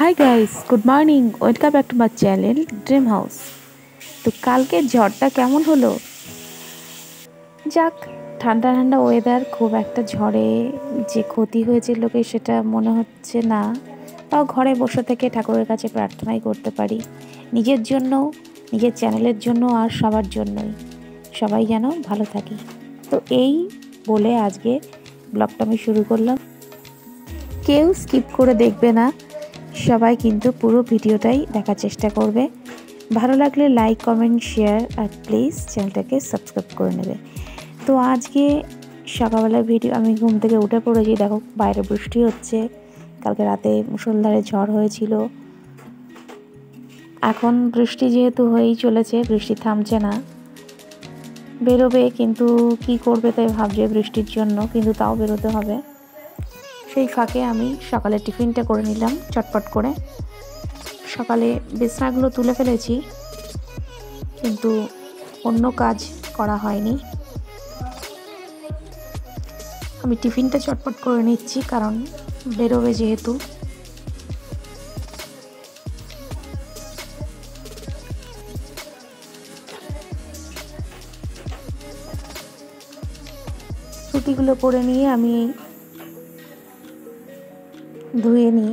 Hi guys, good morning. Welcome back to my channel dream house. তো কালকে ঝড়টা কেমন হলো? যাক, ঠান্ডা ঠান্ডা ওয়েদার, খুব একটা ঝড়ে যে ক্ষতি হয়েছে লোকের সেটা মনে হচ্ছে না। তাও ঘরে বসে থেকে ঠাকুরের কাছে প্রার্থনাই করতে পারি, নিজের জন্য, নিজের চ্যানেলের জন্য আর সবার জন্যই, সবাই যেন ভালো থাকি। তো এই বলে আজকে ব্লগটা আমি শুরু করলাম। কেউ স্কিপ করে দেখবে না, সবাই কিন্তু পুরো ভিডিওটাই দেখার চেষ্টা করবে। ভালো লাগলে লাইক, কমেন্ট, শেয়ার আর প্লিজ চ্যানেলটাকে সাবস্ক্রাইব করে নেবে। তো আজকে সকালবেলার ভিডিও, আমি ঘুম থেকে উঠে পড়েছি, দেখো বাইরে বৃষ্টি হচ্ছে। কালকে রাতে মুষলধারে ঝড় হয়েছিল। এখন বৃষ্টি যেহেতু হয়েই চলেছে, বৃষ্টি থামছে না। বেরোবে কিন্তু কি করবে তাই ভাবছে বৃষ্টির জন্য, কিন্তু তাও বেরোতে হবে। সেই ফাঁকে আমি সকালে টিফিনটা করে নিলাম চটপট করে। সকালে বিছানাগুলো তুলে ফেলেছি, কিন্তু অন্য কাজ করা হয়নি। আমি টিফিনটা চটপট করে নিচ্ছি, কারণ বেরোবে যেহেতু। রুটিগুলো করে নিয়ে আমি ধুয়ে নিই।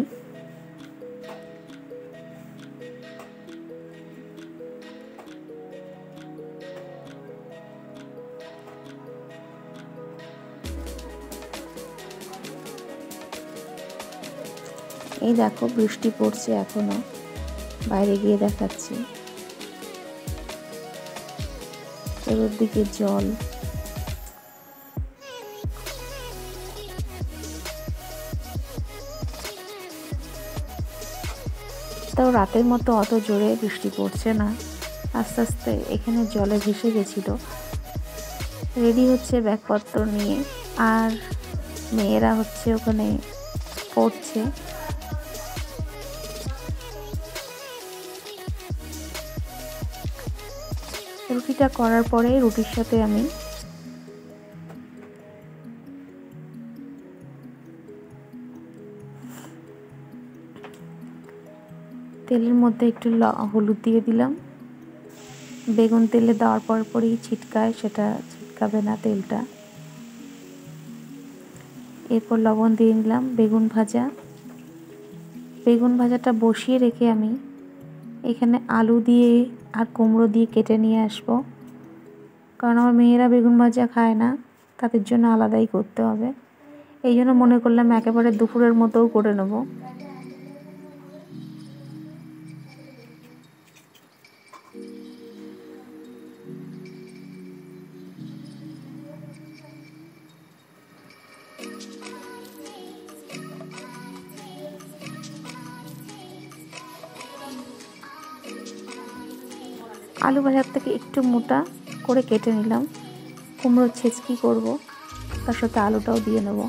এই দেখো বৃষ্টি পড়ছে এখনো, বাইরে গিয়ে দেখাচ্ছি ওর দিকে জল। তাও রাতের মতো অত জোরে বৃষ্টি পড়ছে না, আস্তে আস্তে এখানে জলে ভেসে গেছিল। রেডি হচ্ছে ব্যাগপত্র নিয়ে, আর মেয়েরা হচ্ছে ওখানে পড়ছে। রুটিটা করার পরে রুটির সাথে আমি তেলের মধ্যে একটু হলুদ দিয়ে দিলাম। বেগুন তেলে দেওয়ার পরই ছিটকায়, সেটা ছিটকাবে না তেলটা। এরপর লবণ দিয়ে নিলাম। বেগুন ভাজাটা বসিয়ে রেখে আমি এখানে আলু দিয়ে আর কুমড়ো দিয়ে কেটে নিয়ে আসবো, কারণ আমার মেয়েরা বেগুন ভাজা খায় না, তাদের জন্য আলাদাই করতে হবে। এই জন্য মনে করলাম একেবারে দুপুরের মতোও করে নেব। আলু ভাজার থেকে একটু মোটা করে কেটে নিলাম। কুমড়োর ছেঁচকি করব, তার সাথে আলুটাও দিয়ে নেব।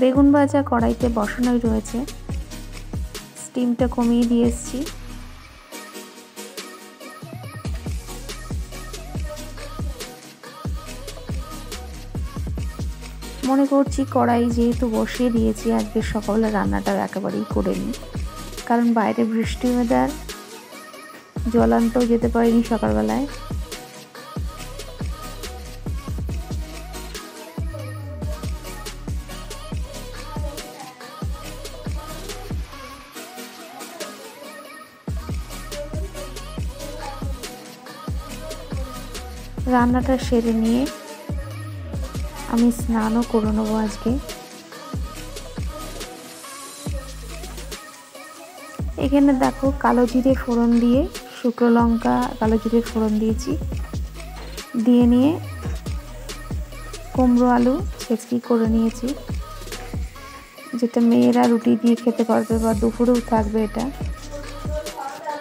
বেগুন ভাজা কড়াইতে বসানোই রয়েছে, স্টিমটা কমিয়ে দিয়ে এসেছি। মনে করছি কড়াই যেহেতু বসিয়ে দিয়েছি, আজকে সকালে রান্নাটাও একেবারেই করে নিই, কারণ বাইরে বৃষ্টি ওয়েদার, জল আনতেও যেতে পারিনি সকালবেলায়। রান্নাটা সেরে নিয়ে আমি স্নানও করে নেবো আজকে। এখানে দেখো কালো জিরে ফোড়ন দিয়ে, শুকনো লঙ্কা কালো জিরে ফোড়ন দিয়েছি, দিয়ে নিয়ে কুমড়ো আলু ছেঁচকি করে নিয়েছি। যেটা মেয়েরা রুটি দিয়ে খেতে পারবে বা দুপুরেও থাকবে এটা।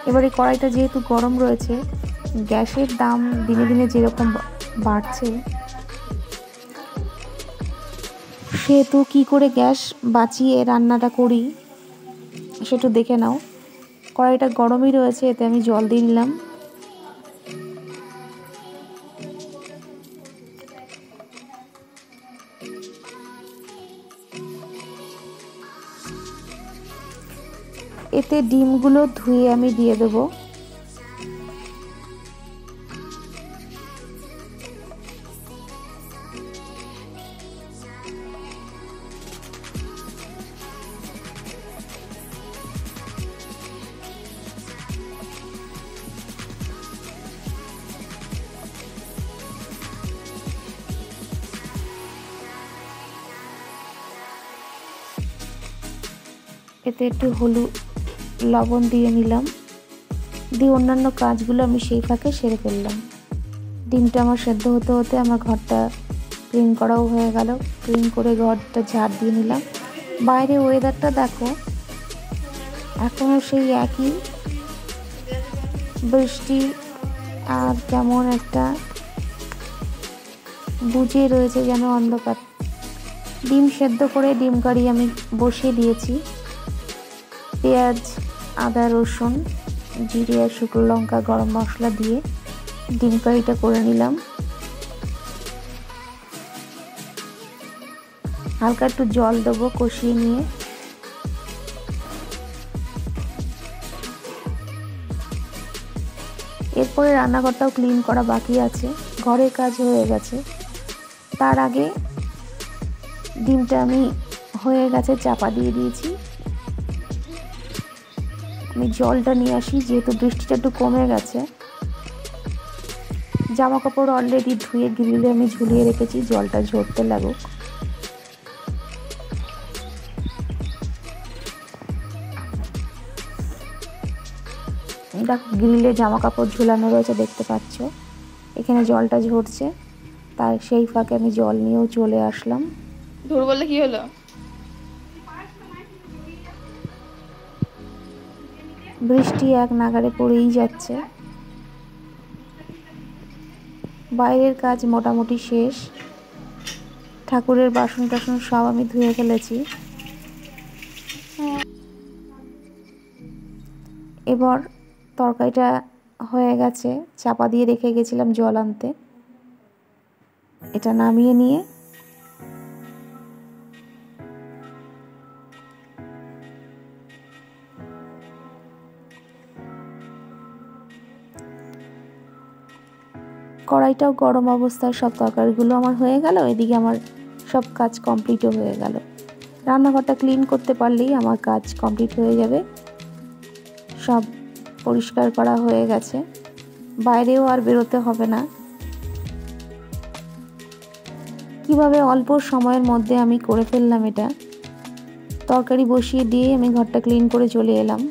এবার এই কড়াইটা যেহেতু গরম রয়েছে, গ্যাসের দাম দিনে দিনে যেরকম বাড়ছে, সেহেতু কী করে গ্যাস বাঁচিয়ে রান্নাটা করি সেটা দেখে নাও। কড়াইটা গরমই রয়েছে, এতে আমি জল দিয়ে নিলাম। এতে ডিমগুলো ধুয়ে আমি দিয়ে দেবো। এতে একটু হলুদ লবণ দিয়ে নিলাম, দিয়ে অন্যান্য কাজগুলো আমি সেই ফাঁকে সেরে ফেললাম। ডিমটা আমার সেদ্ধ হতে হতে আমার ঘরটা ক্লিন করাও হয়ে গেল। ক্লিন করে ঘরটা ঝাড় দিয়ে নিলাম। বাইরে ওয়েদারটা দেখো, এখনও সেই একই বৃষ্টি, আর কেমন একটা বুঝে রয়েছে যেন অন্ধকার। ডিম সেদ্ধ করে ডিম কারি আমি বসিয়ে দিয়েছি। পেঁয়াজ, আদা, রসুন, জিরে আর শুকনো লঙ্কা, গরম মশলা দিয়ে ডিম কারিটা করে নিলাম। হালকা একটু জল দেবো কষিয়ে নিয়ে। এরপরে রান্নাঘরটাও ক্লিন করা বাকি আছে। ঘরের কাজ হয়ে গেছে, তার আগে ডিমটা আমি হয়ে গেছে চাপা দিয়ে দিয়েছি। আমি জলটা নিয়ে আসি, যেহেতু বৃষ্টিটা একটু কমে গেছে। জামা কাপড় অলরেডি ধুয়ে গ্রিলে আমি ঝুলিয়ে রেখেছি, জলটা ঝরতে লাগুক। দেখো গ্রিলে জামা কাপড় ঝুলানো রয়েছে, দেখতে পাচ্ছ। এখানে জলটা ঝরছে, তাই সেই ফাঁকে আমি জল নিয়েও চলে আসলাম। ধর বললে কি হলো? বৃষ্টি এক নাগাড়ে পড়েই যাচ্ছে। বাইরের কাজ মোটামুটি শেষ। ঠাকুরের বাসন টাসন সব আমি ধুয়ে ফেলেছি। এবার তরকারিটা হয়ে গেছে, চাপা দিয়ে রেখে গেছিলাম জল আনতে। এটা নামিয়ে নিয়ে কড়াইটাও গরম অবস্থায় সব তরকারিগুলো আমার হয়ে গেল। এদিকে আমার সব কাজ কমপ্লিটও হয়ে গেল। রান্নাঘরটা ক্লিন করতে পারলেই আমার কাজ কমপ্লিট হয়ে যাবে। সব পরিষ্কার করা হয়ে গেছে, বাইরেও আর বেরোতে হবে না। কিভাবে অল্প সময়ের মধ্যে আমি করে ফেললাম এটা। তরকারি বসিয়ে দিয়ে আমি ঘরটা ক্লিন করে চলে এলাম।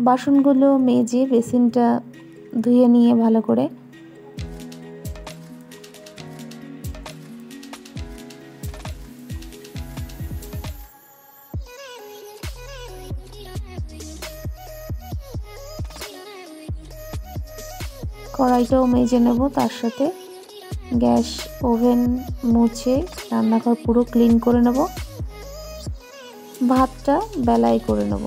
বাসনগুলো মেজে বেসিনটা ধুয়ে নিয়ে ভালো করে কড়াইটাও মেজে নেব। তার সাথে গ্যাস ওভেন মুছে রান্নাঘর পুরো ক্লিন করে নেব। ভাতটা বেলায় করে নেব।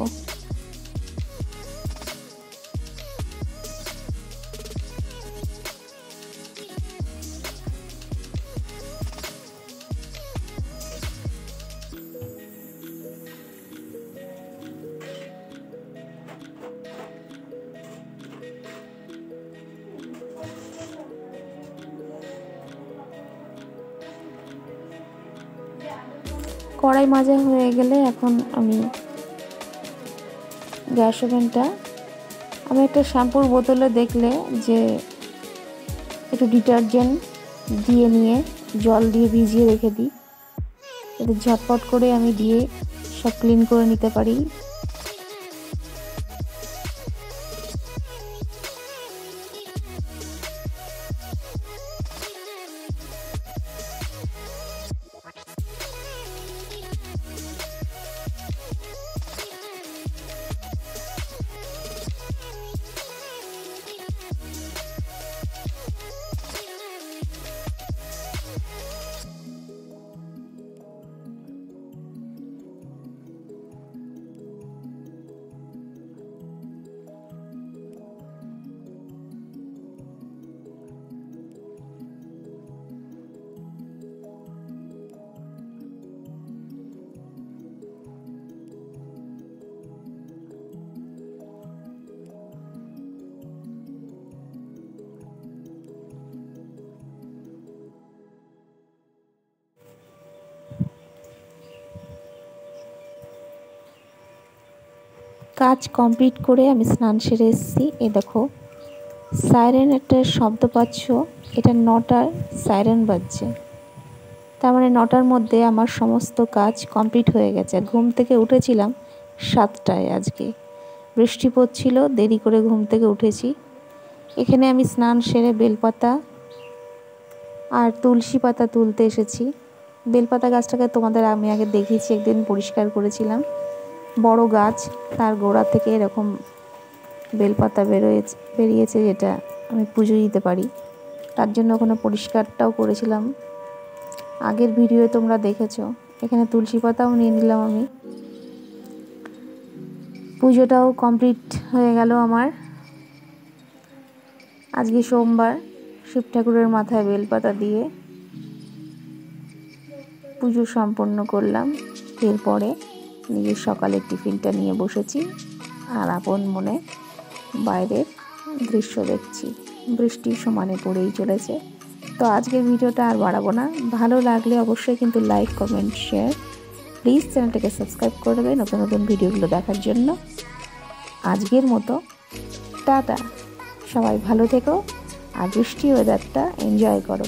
কড়াই মাজা হয়ে গেলে এখন আমি গ্যাস ওভেনটা, আমি একটা শ্যাম্পুর বোতলে দেখলে যে একটু ডিটারজেন্ট দিয়ে নিয়ে জল দিয়ে ভিজিয়ে রেখে দিই, এতে ঝটপট করে আমি দিয়ে সব ক্লিন করে নিতে পারি। কাজ কমপ্লিট করে আমি স্নান সেরে এসেছি। এই দেখো সাইরেন একটা শব্দ পাচ্ছ, এটা 9টার সাইরেন বাজছে। তার মানে 9টার মধ্যে আমার সমস্ত কাজ কমপ্লিট হয়ে গেছে। ঘুম থেকে উঠেছিলাম 7টায়, আজকে বৃষ্টি পড়ছিল, দেরি করে ঘুম থেকে উঠেছি। এখানে আমি স্নান সেরে বেলপাতা আর তুলসী পাতা তুলতে এসেছি। বেলপাতা গাছটাকে তোমাদের আমি আগে দেখিয়েছি, একদিন পরিষ্কার করেছিলাম। বড় গাছ, তার গোড়া থেকে এরকম বেলপাতা বেরিয়েছে, যেটা আমি পুজো দিতে পারি, তার জন্য ওখানে পরিষ্কারটাও করেছিলাম। আগের ভিডিও তোমরা দেখেছো। এখানে তুলসী পাতাও নিয়ে নিলাম আমি। পুজোটাও কমপ্লিট হয়ে গেল আমার। আজকে সোমবার, শিব ঠাকুরের মাথায় বেলপাতা দিয়ে পুজো সম্পন্ন করলাম। এরপরে নিজের সকালের টিফিনটা নিয়ে বসেছি আর আপন মনে বাইরের দৃশ্য দেখছি। বৃষ্টি সমানে পড়েই চলেছে। তো আজকের ভিডিওটা আর বাড়াবো না। ভালো লাগলে অবশ্যই কিন্তু লাইক, কমেন্ট, শেয়ার, প্লিজ চ্যানেলটাকে সাবস্ক্রাইব করে দেবে নতুন নতুন ভিডিওগুলো দেখার জন্য। আজকের মতো টাটা, সবাই ভালো থেকো আর বৃষ্টি ওয়েদারটা এনজয় করো।